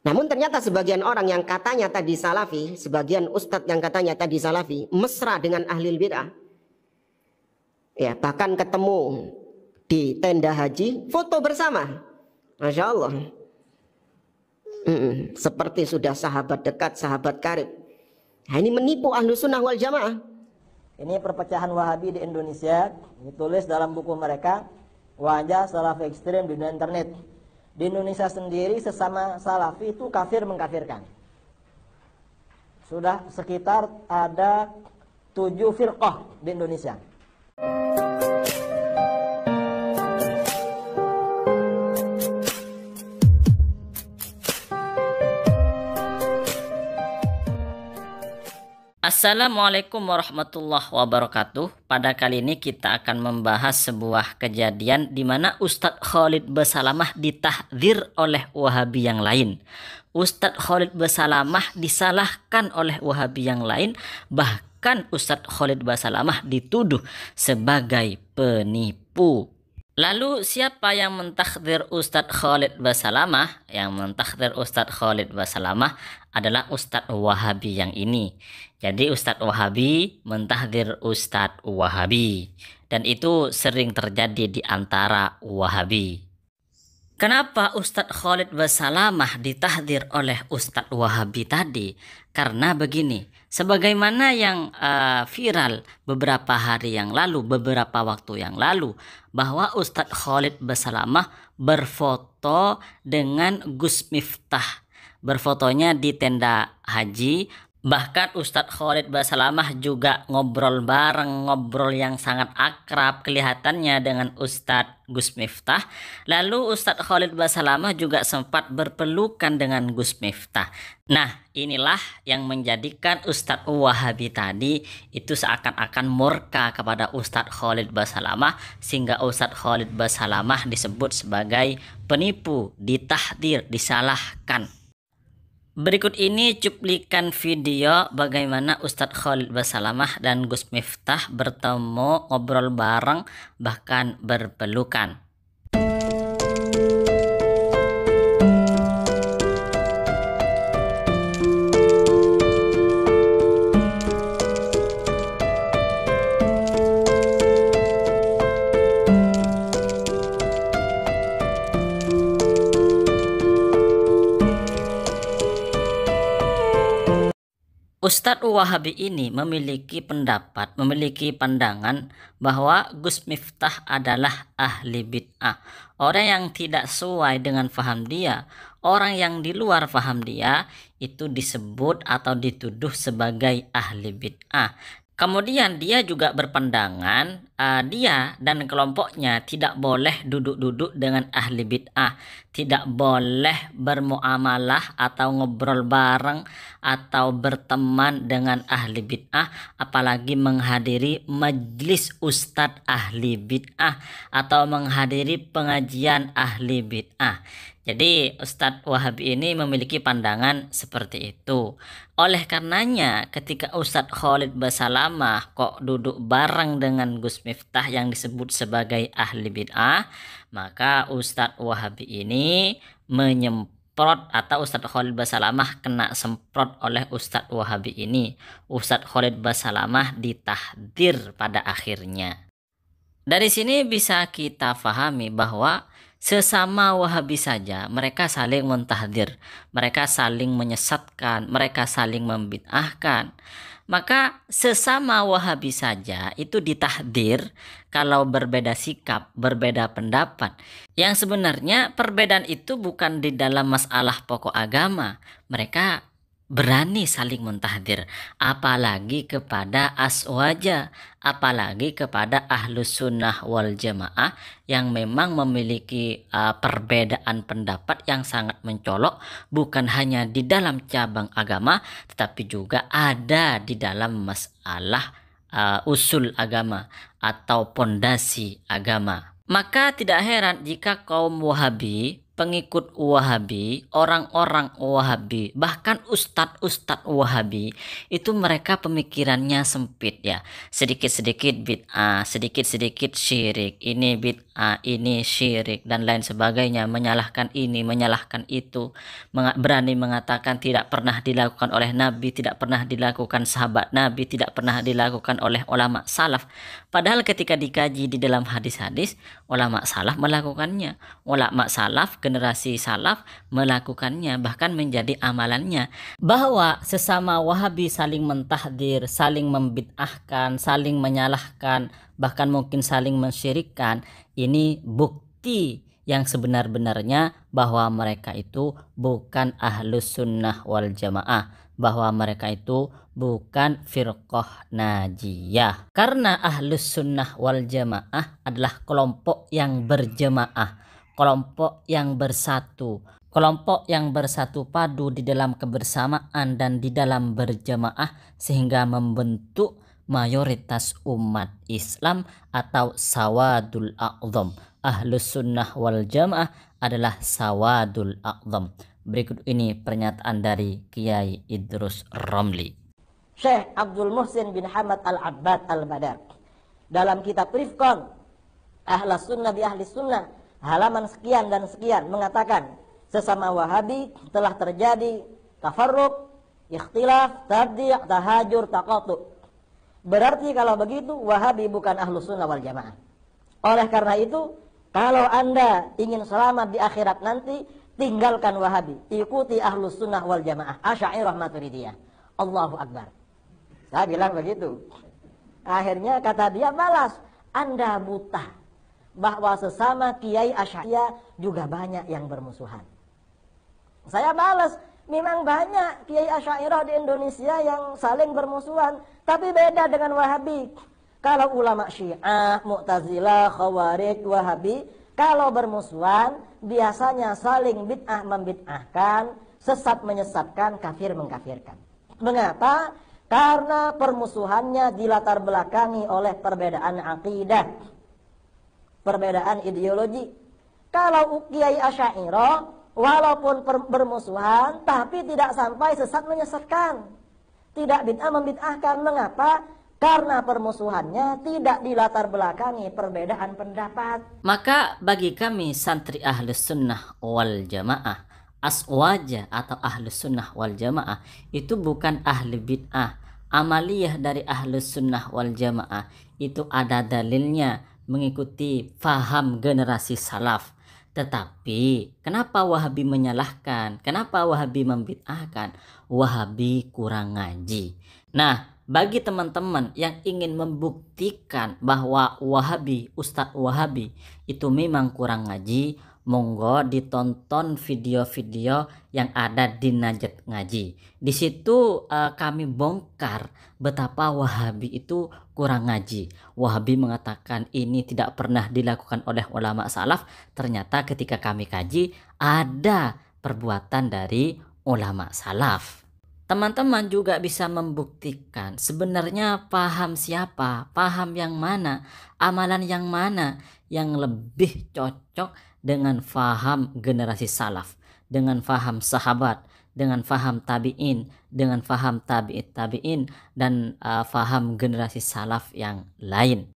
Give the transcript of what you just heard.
Namun ternyata sebagian orang yang katanya tadi salafi, sebagian ustadz yang katanya tadi salafi, mesra dengan ahli bid'ah. Ya, bahkan ketemu di tenda haji, foto bersama. Masya Allah. Seperti sudah sahabat dekat, sahabat karib. Nah, ini menipu ahlu sunnah wal jamaah. Ini perpecahan Wahabi di Indonesia, ditulis dalam buku mereka, Wajah Salafi Ekstrem di Dunia Internet. Di Indonesia sendiri sesama Salafi itu kafir mengkafirkan. Sudah sekitar ada 7 firqah di Indonesia. Assalamualaikum warahmatullahi wabarakatuh. Pada kali ini kita akan membahas sebuah kejadian di mana Ustadz Khalid Basalamah ditahdzir oleh Wahabi yang lain. Ustadz Khalid Basalamah disalahkan oleh Wahabi yang lain, bahkan Ustadz Khalid Basalamah dituduh sebagai penipu. Lalu siapa yang mentahdzir Ustadz Khalid Basalamah? Yang mentahdzir Ustadz Khalid Basalamah adalah Ustadz Wahabi yang ini. Jadi Ustadz Wahabi mentahdzir Ustadz Wahabi. Dan itu sering terjadi di antara Wahabi. Kenapa Ustadz Khalid Basalamah ditahdzir oleh Ustadz Wahabi tadi? Karena begini, sebagaimana yang viral beberapa hari yang lalu, beberapa waktu yang lalu, bahwa Ustadz Khalid Basalamah berfoto dengan Gus Miftah. Berfotonya di tenda haji. Bahkan Ustadz Khalid Basalamah juga ngobrol bareng, ngobrol yang sangat akrab kelihatannya dengan Ustadz Gus Miftah. Lalu Ustadz Khalid Basalamah juga sempat berpelukan dengan Gus Miftah. Nah, inilah yang menjadikan Ustadz Wahabi tadi itu seakan-akan murka kepada Ustadz Khalid Basalamah, sehingga Ustadz Khalid Basalamah disebut sebagai penipu, ditahdzir, disalahkan. Berikut ini cuplikan video bagaimana Ustadz Khalid Basalamah dan Gus Miftah bertemu, ngobrol bareng, bahkan berpelukan. Ustadz Wahabi ini memiliki pendapat, memiliki pandangan bahwa Gus Miftah adalah ahli bid'ah. Orang yang tidak sesuai dengan faham dia, orang yang di luar faham dia, itu disebut atau dituduh sebagai ahli bid'ah. Kemudian dia juga berpandangan dia dan kelompoknya tidak boleh duduk-duduk dengan ahli bid'ah, tidak boleh bermuamalah atau ngobrol bareng atau berteman dengan ahli bid'ah, apalagi menghadiri majlis ustadz ahli bid'ah atau menghadiri pengajian ahli bid'ah. Jadi Ustadz Wahabi ini memiliki pandangan seperti itu. Oleh karenanya ketika Ustadz Khalid Basalamah kok duduk bareng dengan Gus Miftah yang disebut sebagai ahli bid'ah, maka Ustadz Wahabi ini menyemprot, atau Ustadz Khalid Basalamah kena semprot oleh Ustadz Wahabi ini. Ustadz Khalid Basalamah ditahdzir pada akhirnya. Dari sini bisa kita pahami bahwa sesama Wahabi saja mereka saling mentahdzir, mereka saling menyesatkan, mereka saling membid'ahkan. Maka sesama Wahabi saja itu ditahdzir kalau berbeda sikap, berbeda pendapat. Yang sebenarnya perbedaan itu bukan di dalam masalah pokok agama. Mereka berani saling mentahdzir, apalagi kepada aswaja, apalagi kepada ahlus sunnah wal jamaah yang memang memiliki perbedaan pendapat yang sangat mencolok, bukan hanya di dalam cabang agama, tetapi juga ada di dalam masalah usul agama atau pondasi agama. Maka tidak heran jika kaum Wahabi pengikut Wahabi, orang-orang Wahabi, bahkan ustadz-ustadz Wahabi itu mereka pemikirannya sempit ya. Sedikit-sedikit bid'ah, sedikit-sedikit syirik, ini bid'ah, ini syirik dan lain sebagainya, menyalahkan ini, menyalahkan itu, berani mengatakan tidak pernah dilakukan oleh Nabi, tidak pernah dilakukan sahabat Nabi, tidak pernah dilakukan oleh ulama salaf. Padahal ketika dikaji di dalam hadis-hadis, ulama salaf melakukannya. Ulama salaf, generasi salaf melakukannya, bahkan menjadi amalannya. Bahwa sesama Wahabi saling mentahdir, saling membid'ahkan, saling menyalahkan, bahkan mungkin saling mensyirikkan, ini bukti yang sebenar-benarnya bahwa mereka itu bukan ahlus sunnah wal jamaah, bahwa mereka itu bukan firqah najiyah. Karena ahlus sunnah wal jamaah adalah kelompok yang berjamaah, kelompok yang bersatu, kelompok yang bersatu padu di dalam kebersamaan dan di dalam berjamaah sehingga membentuk mayoritas umat Islam atau sawadul a'zam. Ahlus sunnah wal jamaah adalah sawadul a'zam. Berikut ini pernyataan dari Kiai Idrus Romli. Syekh Abdul Muhsin bin Hamad Al-Abbad Al-Badar dalam kitab Rifqan Ahlus Sunnah bi Ahli Sunnah halaman sekian dan sekian mengatakan sesama Wahabi telah terjadi tafarruq, ikhtilaf, tabdi', tahajur, taqatu. Berarti kalau begitu Wahabi bukan Ahlus Sunnah wal Jamaah. Oleh karena itu, kalau Anda ingin selamat di akhirat nanti, tinggalkan Wahabi, ikuti Ahlus Sunnah wal Jamaah, Asy'ariyah Maturidiyah. Allahu Akbar. Saya bilang begitu. Akhirnya kata dia balas, Anda buta bahwa sesama kiai Asy'ariyah juga banyak yang bermusuhan. Saya balas, memang banyak kiai Asy'ariyah di Indonesia yang saling bermusuhan, tapi beda dengan Wahabi. Kalau ulama Syiah, Mu'tazilah, Khawarij, Wahabi, kalau bermusuhan biasanya saling bid'ah membid'ahkan, sesat menyesatkan, kafir mengkafirkan. Mengapa? Karena permusuhannya dilatar belakangi oleh perbedaan akidah, perbedaan ideologi. Kalau kiai Asy'ariyah walaupun bermusuhan tapi tidak sampai sesat menyesatkan, tidak bid'ah membid'ahkan. Mengapa? Karena permusuhannya tidak dilatar belakangi perbedaan pendapat. Maka bagi kami santri Ahlus Sunnah wal Jamaah, aswaja atau Ahlus Sunnah wal Jamaah itu bukan ahli bid'ah. Amaliyah dari Ahlus Sunnah wal Jamaah itu ada dalilnya, mengikuti faham generasi salaf. Tetapi kenapa Wahabi menyalahkan? Kenapa Wahabi membid'ahkan? Wahabi kurang ngaji. Nah, bagi teman-teman yang ingin membuktikan bahwa Wahabi, Ustadz Wahabi itu memang kurang ngaji, monggo ditonton video-video yang ada di Najat Ngaji. Di situ kami bongkar betapa Wahabi itu kurang ngaji. Wahabi mengatakan ini tidak pernah dilakukan oleh ulama salaf. Ternyata ketika kami kaji ada perbuatan dari ulama salaf. Teman-teman juga bisa membuktikan sebenarnya paham siapa, paham yang mana, amalan yang mana yang lebih cocok dengan faham generasi salaf, dengan faham sahabat, dengan faham tabi'in, dengan faham tabi'in dan faham generasi salaf yang lain.